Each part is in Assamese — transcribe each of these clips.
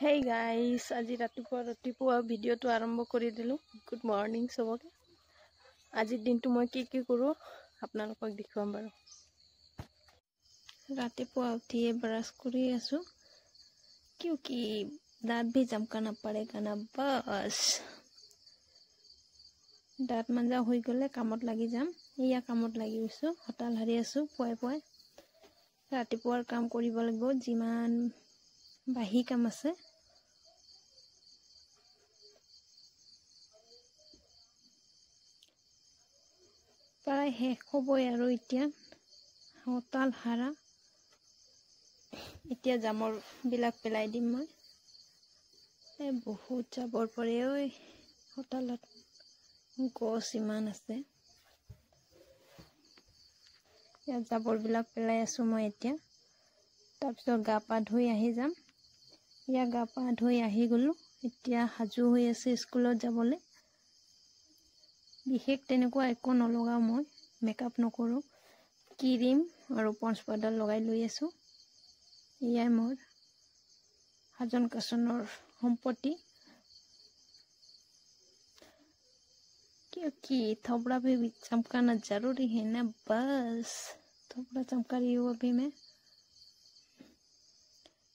Hey guys, আজি ৰাতিপুৱা ভিডিঅ'টো আৰম্ভ কৰি দিলোঁ। গুড মৰ্নিং সবকে। আজিৰ দিনটো মই কি কৰো আপোনালোকক দেখুৱাম বাৰু। ৰাতিপুৱা উঠিয়ে ব্ৰাছ কৰি আছো क्योंकि दांत भी चमकाना पड़ेगा ना बस। दांत मांजा হৈ গলে কামত লাগি যাম। ইয়া কামত লাগি গৈছো, হতাল হাৰি আছো পুৱাই ৰাতিপুৱাৰ কাম কৰিব লাগিব, যিমান বাহি কাম আছে। প্ৰায় শেষ হ'বই আৰু এতিয়া হতাল হাৰা। এতিয়া জামৰ বিলাক পেলাই দিম মই। বহুত জাবৰ পৰে ঐ হতালত, গছ ইমান আছে। জাবৰ বিলাক পেলাই আছো মই এতিয়া। তাৰপিছত গা পা ধুই আহি যাম। গা পা ধুই আহি গলো, এতিয়া সাজু হৈ আছে স্কুলত যাবলৈ। বিশেষ তেনেকুৱা একো নলগাও, মই মেকআপ নকৰো। ক্ৰীম আৰু পন্স পাউডাৰ লগাই লৈ আছো। ইয়া মোৰ সাজন কাচনৰ সম্পত্তি। क्योंकि थोबड़ा भी चमकाना जरूरी है ना बस। थोबड़ा चमका रही हूँ अभी मैं।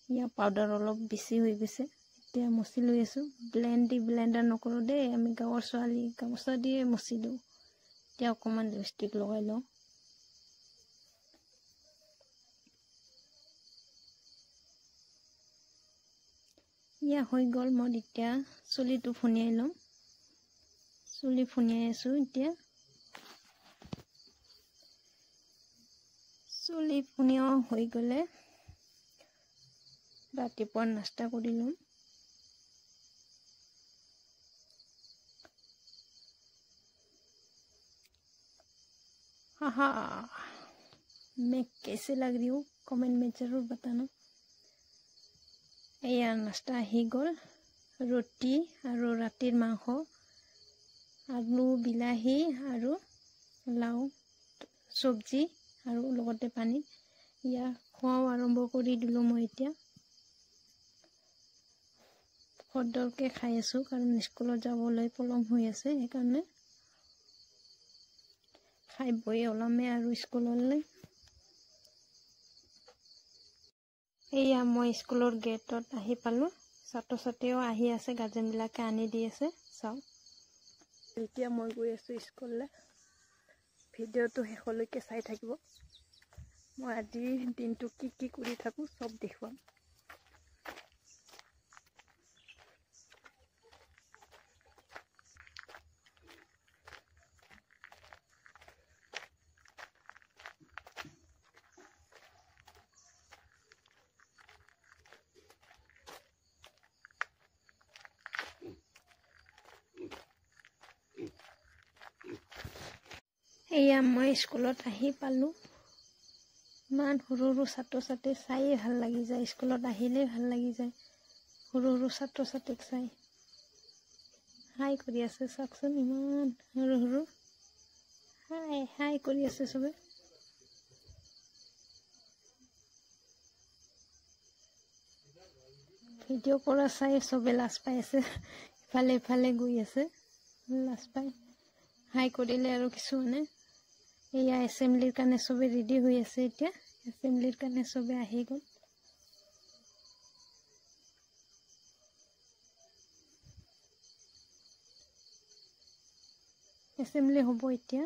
यह पाउडर अलग बेसी हो गए, এতিয়া মচি লৈ আছো। ব্লেন্ডাৰ নকৰো দেই, আমি গাঁৱৰ ছোৱালী গামোচা দিয়ে মচি দিওঁ। এতিয়া অকণমান লিপষ্টিক লগাই লওঁ। ইয়া হৈ গ'ল। মই এতিয়া চুলিটো ফুনিয়াই লম। চুলি ফুনিয়াই আছো এতিয়া। চুলি ফুনিয়া হৈ গ'লে ৰাতিপুৱা নাস্তা কৰি লম। हाँ मैं कैसे लग रही हूँ कमेंट में जरूर बताना। एया नाश्ता ही गल, रोटी और रातिर मांस, आलू बिलाही और लाउ सब्जी और लगते पानी। या खुआओ आरम्भ कर दिलो। मैं इतना खरदरके खाई आसो कारण स्कूल जाबले पलम हो आसे, সেইকাৰণে खाई बई ओलामे और स्कूलলৈ। एया मैं स्कूलर गेटत आহি পালো। ছাত্ৰ ছাত্ৰীও আহি আছে, গাৰ্জেন বিলাকে আনি দি আছে। চাও এতিয়া মই গৈ আছো স্কুললৈ। ভিডিঅ'টো শেষলৈকে চাই থাকিব। মই আজিৰ দিনটো কি কৰি থাকো সব দেখুৱাম। এয়া মই স্কুলত আহি পালো। ইমান সৰু ছাত্ৰ ছাত্ৰী চাইয়ে ভাল লাগি যায়। স্কুলত আহিলে ভাল লাগি যায় সৰু ছাত্ৰ ছাত্ৰীক চাই। হাই কৰি আছে চাওকচোন, ইমান সৰু হাই কৰি আছে চবে। ভিডিঅ' কৰা চাই চবে লাজ পাই আছে, ইফালে গৈ আছে লাজ পাই। হাই কৰিলে আৰু কিছুমানে। এয়া এছেম্বলিৰ কাৰণে চবে ৰেডি হৈ আছে। এতিয়া এছেম্বলিৰ কাৰণে চবে আহি গ'ল। এছেম্বলি হ'ব এতিয়া।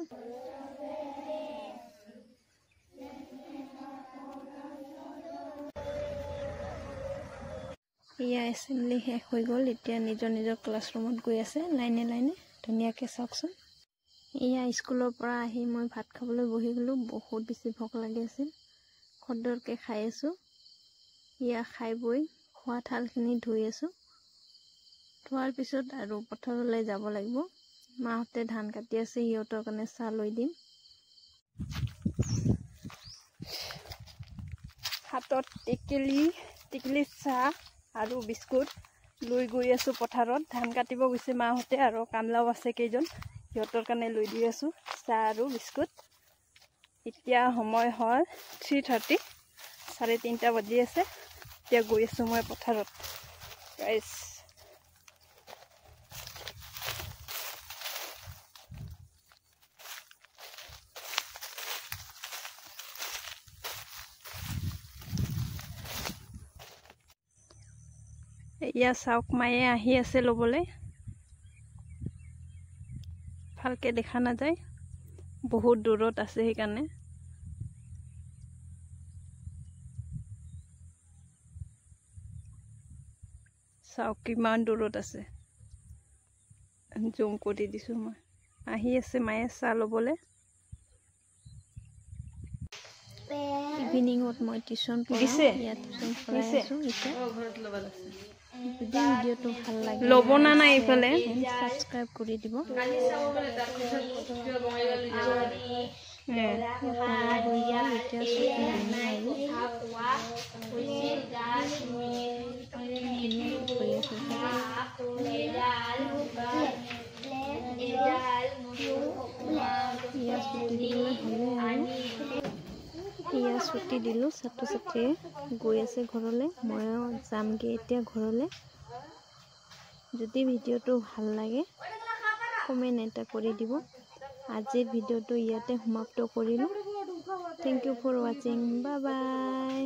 এয়া এছেম্বলি শেষ হৈ গ'ল। এতিয়া নিজৰ ক্লাছৰুমত গৈ আছে লাইনে ধুনীয়াকৈ চাওকচোন। এয়া স্কুলৰ পৰা আহি মই ভাত খাবলৈ বহি গ'লো। বহুত বেছি ভোক লাগি আছিল। খৰদৰকৈ খাই আছো। ইয়া খাই বই খোৱা থালখিনি ধুই আছো। ধোৱাৰ পিছত আৰু পথাৰলৈ যাব লাগিব। মাহঁতে ধান কাটি আছে, সিহঁতৰ কাৰণে চাহ লৈ দিম। হাতত টিকলি চাহ আৰু বিস্কুট লৈ গৈ আছো পথাৰত। ধান কাটিব গৈছে মাহঁতে আৰু কামলাও আছে কেইজন, সিহঁতৰ কাৰণে লৈ দি আছো চাহ আৰু বিস্কুট। এতিয়া সময় হ'ল 3:30, 3:30 বাজি আছে। এতিয়া গৈ আছো মই পথাৰত। গাইস এয়া চাওক মায়ে আহি আছে ল'বলৈ ভালকে দেখা নাযায় বহুত দূৰত আছে সেইকাৰণে চাওক কিমান দূৰত আছে জুম কৰি দিছো মই আহি আছে মায়ে চাহ ল'বলৈ ইভিনিঙত মই টিউচন পঢ়াওঁ ইয়াত টিউচন পঢ়াই আছো এতিয়া যদি ভিডিঅ'টো ভাল লাগে ল'ব না নাই ইফালে সাবস্ক্ৰাইব কৰি দিব ইয়া ছুটি দিলোঁ ছাত্ৰ ছাত্ৰীয়ে গৈ আছে ঘৰলৈ ময়ো যামগৈ এতিয়া ঘৰলৈ যদি ভিডিঅ'টো ভাল লাগে কমেণ্ট এটা কৰি দিব আজিৰ ভিডিঅ'টো ইয়াতে সমাপ্ত কৰিলোঁ থেংক ইউ ফৰ ৱাচিং বাই বাই